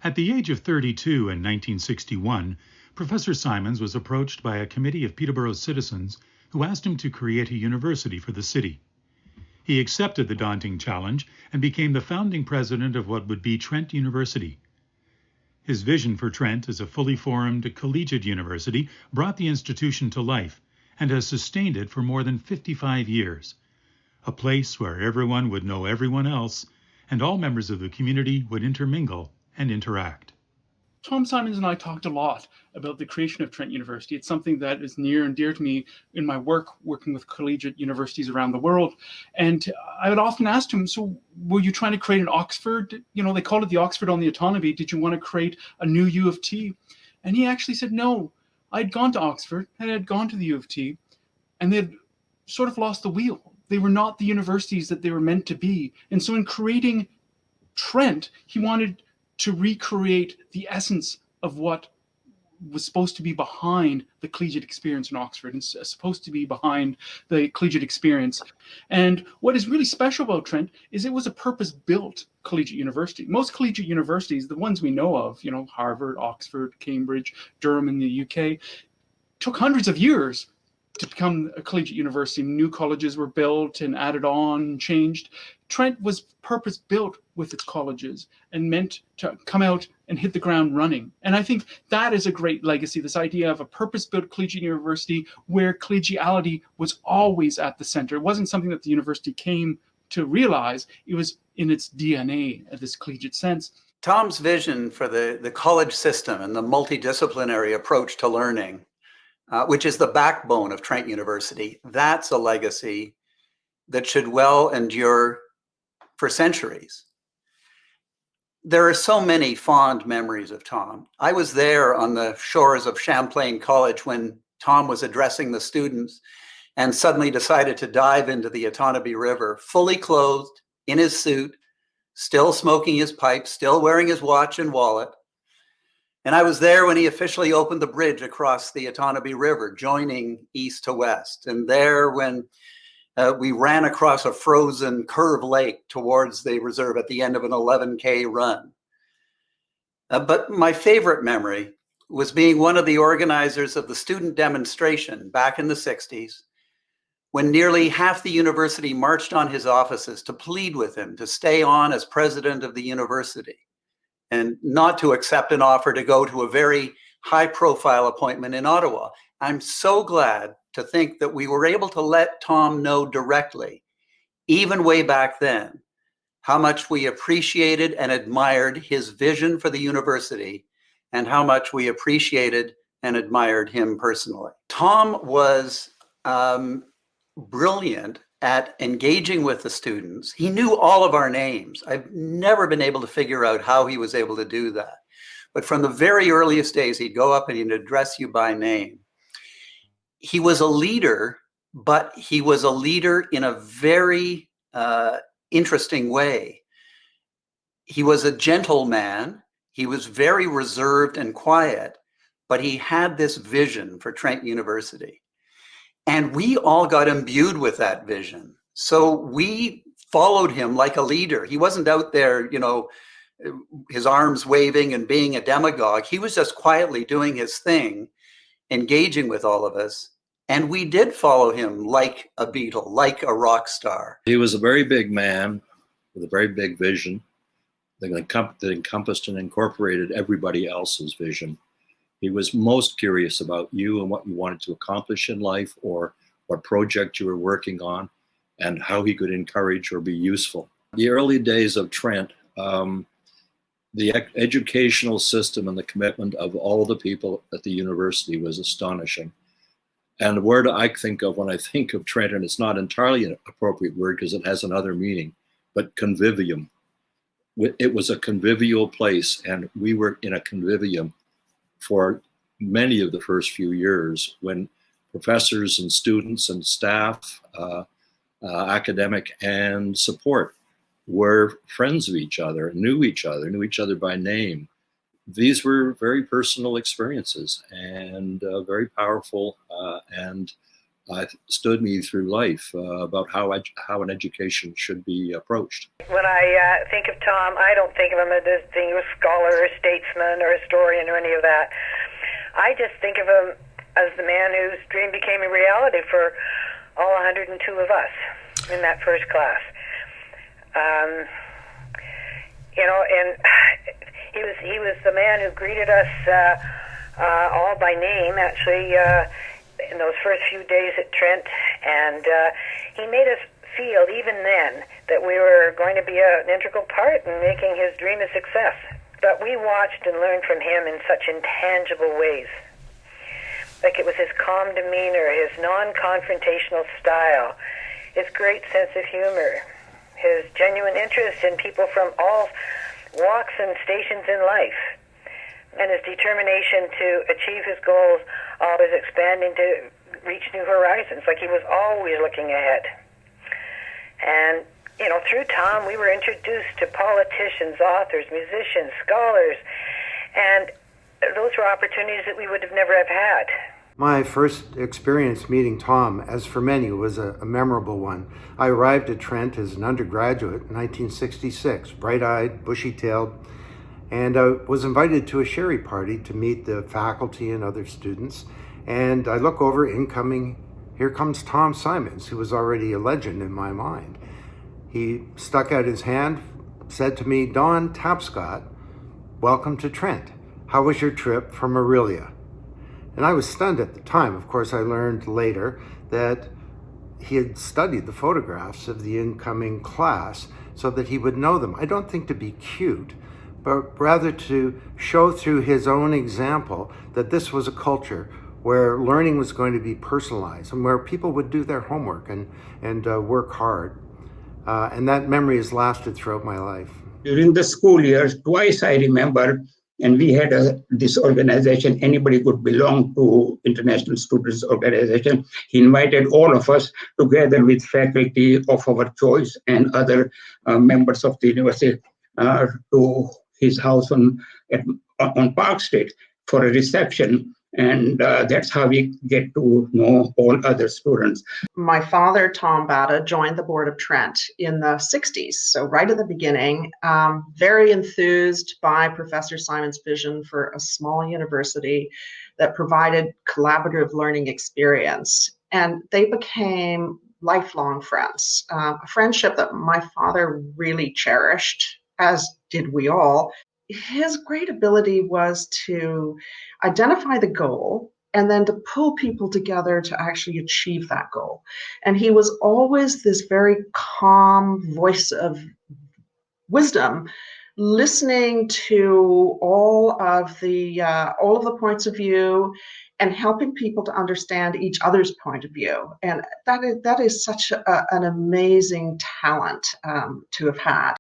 At the age of 32 in 1961, Professor Simons was approached by a committee of Peterborough's citizens who asked him to create a university for the city. He accepted the daunting challenge and became the founding president of what would be Trent University. His vision for Trent as a fully formed collegiate university brought the institution to life and has sustained it for more than 55 years. A place where everyone would know everyone else and all members of the community would intermingle and interact. Tom Simons and I talked a lot about the creation of Trent University. It's something that is near and dear to me in my work, working with collegiate universities around the world. And I would often ask him, so were you trying to create an Oxford? You know, they called it the Oxford on the Autonomy. Did you want to create a new U of T? And he actually said, no, I'd gone to Oxford and I'd gone to the U of T, and they'd sort of lost the wheel. They were not the universities that they were meant to be. And so in creating Trent, he wanted to recreate the essence of what was supposed to be behind the collegiate experience in Oxford and supposed to be behind the collegiate experience. And what is really special about Trent is it was a purpose-built collegiate university. Most collegiate universities, the ones we know of, you know, Harvard, Oxford, Cambridge, Durham in the UK, took hundreds of years to become a collegiate university. New colleges were built and added on, changed. Trent was purpose-built with its colleges and meant to come out and hit the ground running. And I think that is a great legacy, this idea of a purpose-built collegiate university where collegiality was always at the center. It wasn't something that the university came to realize. It was in its DNA, this collegiate sense. Tom's vision for the college system and the multidisciplinary approach to learning, which is the backbone of Trent University, that's a legacy that should well endure for centuries. There are so many fond memories of Tom. I was there on the shores of Champlain College when Tom was addressing the students and suddenly decided to dive into the Otonabee River, fully clothed, in his suit, still smoking his pipe, still wearing his watch and wallet. And I was there when he officially opened the bridge across the Otonabee River, joining east to west. And there when we ran across a frozen curved lake towards the reserve at the end of an 11K run. But my favorite memory was being one of the organizers of the student demonstration back in the 60s, when nearly half the university marched on his offices to plead with him to stay on as president of the university and not to accept an offer to go to a very high-profile appointment in Ottawa. I'm so glad to think that we were able to let Tom know directly, even way back then, how much we appreciated and admired his vision for the university and how much we appreciated and admired him personally. Tom was brilliant at engaging with the students. He knew all of our names. I've never been able to figure out how he was able to do that. But from the very earliest days, he'd go up and he'd address you by name. He was a leader, but he was a leader in a very interesting way. He was a gentleman. He was very reserved and quiet, but he had this vision for Trent University. And we all got imbued with that vision. So we followed him like a leader. He wasn't out there, you know, his arms waving and being a demagogue. He was just quietly doing his thing, engaging with all of us. And we did follow him like a Beatle, like a rock star. He was a very big man with a very big vision that encompassed and incorporated everybody else's vision. He was most curious about you and what you wanted to accomplish in life or what project you were working on and how he could encourage or be useful. The early days of Trent, the educational system and the commitment of all the people at the university was astonishing. And the word I think of when I think of Trent, and it's not entirely an appropriate word because it has another meaning, but convivium. It was a convivial place, and we were in a convivium for many of the first few years when professors and students and staff, academic and support, were friends of each other, knew each other by name. These were very personal experiences and very powerful and stood me through life about how an education should be approached. When I think of Tom, I don't think of him as a distinguished scholar or statesman or historian or any of that. I just think of him as the man whose dream became a reality for all 102 of us in that first class. And he was the man who greeted us all by name, actually, in those first few days at Trent, and he made us feel, even then, that we were going to be an integral part in making his dream a success. But we watched and learned from him in such intangible ways. Like it was his calm demeanor, his non-confrontational style, his great sense of humor, his genuine interest in people from all walks and stations in life, and his determination to achieve his goals, always expanding to reach new horizons, like he was always looking ahead. And, through Tom, we were introduced to politicians, authors, musicians, scholars, and those were opportunities that we would have never have had. My first experience meeting Tom, as for many, was a memorable one. I arrived at Trent as an undergraduate in 1966, bright-eyed, bushy-tailed, and I was invited to a sherry party to meet the faculty and other students. And I look over, incoming, here comes Tom Simons, who was already a legend in my mind. He stuck out his hand, said to me, "Don Tapscott, welcome to Trent. How was your trip from Aurelia?" And I was stunned at the time. Of course, I learned later that he had studied the photographs of the incoming class so that he would know them. I don't think to be cute, but rather to show through his own example that this was a culture where learning was going to be personalized and where people would do their homework and work hard. And that memory has lasted throughout my life. During the school years, twice I remember, and we had this organization, anybody could belong to International Students Organization. He invited all of us together with faculty of our choice and other members of the university to his house on Park Street for a reception. And that's how we get to know all other students. My father, Tom Batta, joined the board of Trent in the 60s, so right at the beginning, very enthused by Professor Simon's vision for a small university that provided collaborative learning experience. And they became lifelong friends, a friendship that my father really cherished, as did we all. His great ability was to identify the goal and then to pull people together to actually achieve that goal. And he was always this very calm voice of wisdom, listening to all of the points of view and helping people to understand each other's point of view. And that is such an amazing talent to have had.